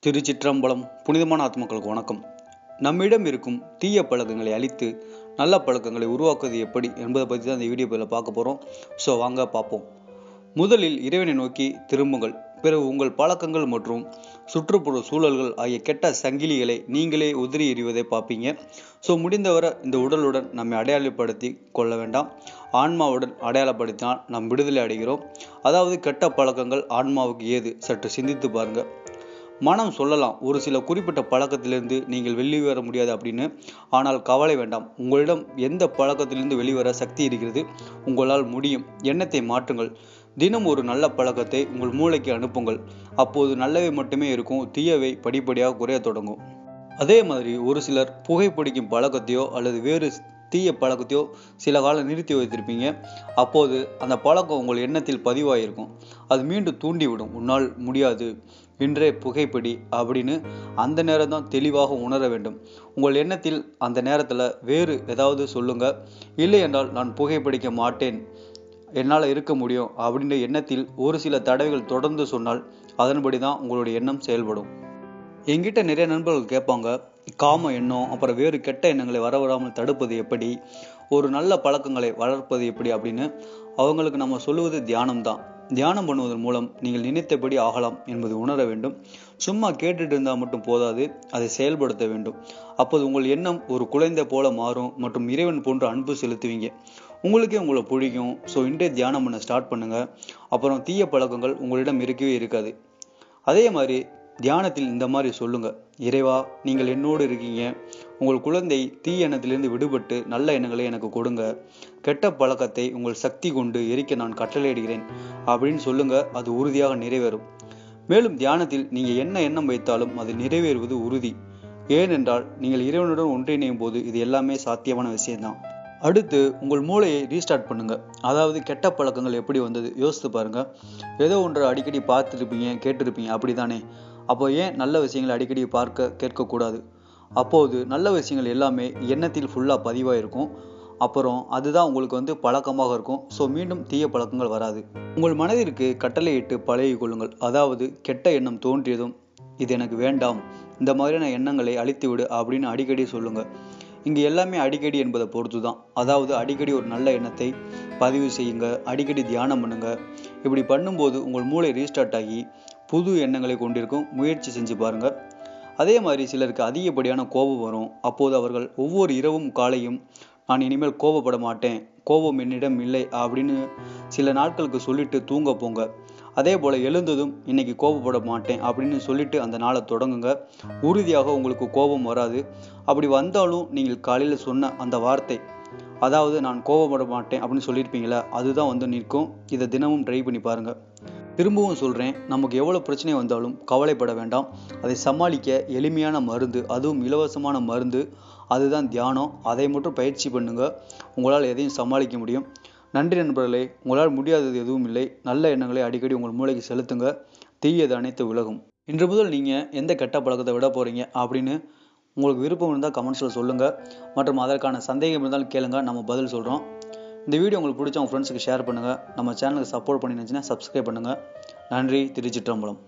திருச்சிற்றம்பலம். புனிதமான ஆத்மாக்களுக்கு வணக்கம். நம்மிடம் இருக்கும் தீய பழக்கங்களை அழித்து நல்ல பழக்கங்களை உருவாக்குவது எப்படி என்பதை பற்றி தான் இந்த வீடியோவில் பார்க்க போகிறோம். ஸோ வாங்க பார்ப்போம். முதலில் இறைவனை நோக்கி திரும்புங்கள். பிறகு உங்கள் பழக்கங்கள் மற்றும் சுற்றுப்புற சூழல்கள் ஆகிய கெட்ட சங்கிலிகளை நீங்களே உதிரி எறிவதை பார்ப்பீங்க. ஸோ முடிந்தவரை இந்த உடலுடன் நம்மை அடையாளப்படுத்தி கொள்ள வேண்டாம். ஆன்மாவுடன் அடையாளப்படுத்தினால் நாம் விடுதலை அடைகிறோம். அதாவது கெட்ட பழக்கங்கள் ஆன்மாவுக்கு ஏது சற்று சிந்தித்து பாருங்கள். மனம் சொல்லலாம், ஒரு சில குறிப்பிட்ட பழக்கத்திலிருந்து நீங்கள் வெளிவர முடியாது அப்படின்னு. ஆனால் கவலை வேண்டாம். உங்களிடம் எந்த பழக்கத்திலிருந்து வெளிவர சக்தி இருக்கிறது, உங்களால் முடியும். எண்ணத்தை மாற்றுங்கள். தினம் ஒரு நல்ல பழக்கத்தை உங்கள் மூளைக்கு அனுப்புங்கள். அப்போது நல்லவை மட்டுமே இருக்கும், தீயவை படிப்படியாக குறைய தொடங்கும். அதே மாதிரி ஒரு சிலர் புகைப்பிடிக்கும் பழக்கத்தையோ அல்லது வேறு தீய பழக்கத்தையோ சில காலம் நிறுத்தி வைத்திருப்பீங்க. அப்போது அந்த பழக்கம் உங்கள் எண்ணத்தில் பதிவாயிருக்கும். அது மீண்டும் தூண்டிவிடும். உன்னால் முடியாது, இன்றே புகைப்பிடி அப்படின்னு. அந்த நேரம் தான் தெளிவாக உணர வேண்டும். உங்கள் எண்ணத்தில் அந்த நேரத்தில் வேறு ஏதாவது சொல்லுங்க. இல்லை என்றால் நான் புகைப்பிடிக்க மாட்டேன், என்னால் இருக்க முடியும் அப்படின்ற எண்ணத்தில் ஒரு சில தடவைகள் தொடர்ந்து சொன்னால் அதன்படி தான் உங்களுடைய எண்ணம் செயல்படும். என்கிட்ட நிறைய நண்பர்கள் கேட்பாங்க, காம எண்ணம் அப்புறம் வேறு கெட்ட எண்ணங்களை வரவிடாமல் தடுப்பது எப்படி, ஒரு நல்ல பழக்கங்களை வளர்ப்பது எப்படி அப்படின்னு. அவங்களுக்கு நம்ம சொல்லுவது தியானம் தான். தியானம் பண்ணுவதன் மூலம் நீங்கள் நினைத்தபடி ஆகலாம் என்பது உணர வேண்டும். சும்மா கேட்டுட்டு இருந்தால் மட்டும் போதாது, அதை செயல்படுத்த வேண்டும். அப்போது உங்கள் எண்ணம் ஒரு குழந்தை போல மாறும் மற்றும் இறைவன் போன்ற அன்பு செலுத்துவீங்க. உங்களுக்கே உங்களை பிடிக்கும். ஸோ இன்றே தியானம் பண்ண ஸ்டார்ட் பண்ணுங்க. அப்புறம் தீய பழக்கங்கள் உங்களிடம் இருக்கவே இருக்காது. அதே மாதிரி தியானத்தில் இந்த மாதிரி சொல்லுங்க, இறைவா நீங்கள் என்னோடு இருக்கீங்க. உங்கள் குழந்தை தீய எண்ணத்திலிருந்து விடுபட்டு நல்ல எண்ணங்களை எனக்கு கொடுங்க. கெட்ட பழக்கத்தை உங்கள் சக்தி கொண்டு எரிக்க நான் கட்டளையிடுகிறேன் அப்படின்னு சொல்லுங்க. அது உறுதியாக நிறைவேறும். மேலும் தியானத்தில் நீங்கள் என்ன எண்ணம் வைத்தாலும் அது நிறைவேறுவது உறுதி. ஏனென்றால் நீங்கள் இறைவனுடன் ஒன்றிணையும் போது இது எல்லாமே சாத்தியமான விஷயம்தான். அடுத்து உங்கள் மூளையை ரீஸ்டார்ட் பண்ணுங்க. அதாவது கெட்ட பழக்கங்கள் எப்படி வந்தது யோசித்து பாருங்க. ஏதோ ஒன்று அடிக்கடி பார்த்துருப்பீங்க, கேட்டிருப்பீங்க, அப்படித்தானே? அப்போ ஏன் நல்ல விஷயங்களை அடிக்கடி பார்க்க கேட்கக்கூடாது? அப்போது நல்ல விஷயங்கள் எல்லாமே எண்ணத்தில் ஃபுல்லாக பதிவாக இருக்கும். அப்புறம் அதுதான் உங்களுக்கு பழக்கமாக இருக்கும். ஸோ மீண்டும் தீய பழக்கங்கள் வராது. உங்கள் மனதிற்கு கட்டளையிட்டு பழகி கொள்ளுங்கள். அதாவது கெட்ட எண்ணம் தோன்றியதும் இது எனக்கு வேண்டாம், இந்த மாதிரியான எண்ணங்களை அழித்துவிடு அப்படின்னு அடிக்கடி சொல்லுங்க. இங்கே எல்லாமே அடிக்கடி என்பதை பொறுத்து தான். அதாவது அடிக்கடி ஒரு நல்ல எண்ணத்தை பதிவு செய்யுங்க, அடிக்கடி தியானம் பண்ணுங்க. இப்படி பண்ணும்போது உங்கள் மூளை ரீஸ்டார்ட் ஆகி புது எண்ணங்களை கொண்டிருக்கும். முயற்சி செஞ்சு பாருங்க. அதே மாதிரி சிலருக்கு அதிகப்படியான கோபம் வரும். அப்போது அவர்கள் ஒவ்வொரு இரவும் காலையும் நான் இனிமேல் கோபப்பட மாட்டேன், கோபம் என்னிடம் இல்லை அப்படின்னு சில நாட்களுக்கு சொல்லிட்டு தூங்க போங்க. அதே போல் எழுந்ததும் இன்னைக்கு கோபப்பட மாட்டேன் அப்படின்னு சொல்லிட்டு அந்த நாளை தொடங்குங்க. உறுதியாக உங்களுக்கு கோபம் வராது. அப்படி வந்தாலும் நீங்கள் காலையில் சொன்ன அந்த வார்த்தை, அதாவது நான் கோபப்பட மாட்டேன் அப்படின்னு சொல்லியிருப்பீங்களா, அதுதான் நிற்கும். இதை தினமும் ட்ரை பண்ணி பாருங்கள். திரும்பவும் சொல்கிறேன், நமக்கு எவ்வளோ பிரச்சனை வந்தாலும் கவலைப்பட வேண்டாம். அதை சமாளிக்க எளிமையான மருந்து, அதுவும் இலவசமான மருந்து, அதுதான் தியானம். அதை மட்டும் பயிற்சி பண்ணுங்க. உங்களால் எதையும் சமாளிக்க முடியும். நன்றி நண்பர்களே. உங்களால் முடியாதது எதுவும் இல்லை. நல்ல எண்ணங்களை அடிக்கடி உங்கள் மூளைக்கு செலுத்துங்க. தீயது அனைத்து விலகும். இன்று முதல் நீங்கள் எந்த கெட்ட பழக்கத்தை விட போகிறீங்க அப்படின்னு உங்களுக்கு விருப்பம் இருந்தால் கமெண்ட்ஸில் சொல்லுங்கள். மற்றும் அதற்கான சந்தேகம் இருந்தாலும் கேளுங்க, நம்ம பதில் சொல்கிறோம். இந்த வீடியோ உங்களுக்கு பிடிச்ச உங்கள் ஃப்ரெண்ட்ஸுக்கு ஷேர் பண்ணுங்கள். நம்ம சேனலுக்கு சப்போர்ட் பண்ணிருந்துச்சுன்னா சப்ஸ்கிரைப் பண்ணுங்கள். நன்றி. திருச்சிற்றம்பலம்.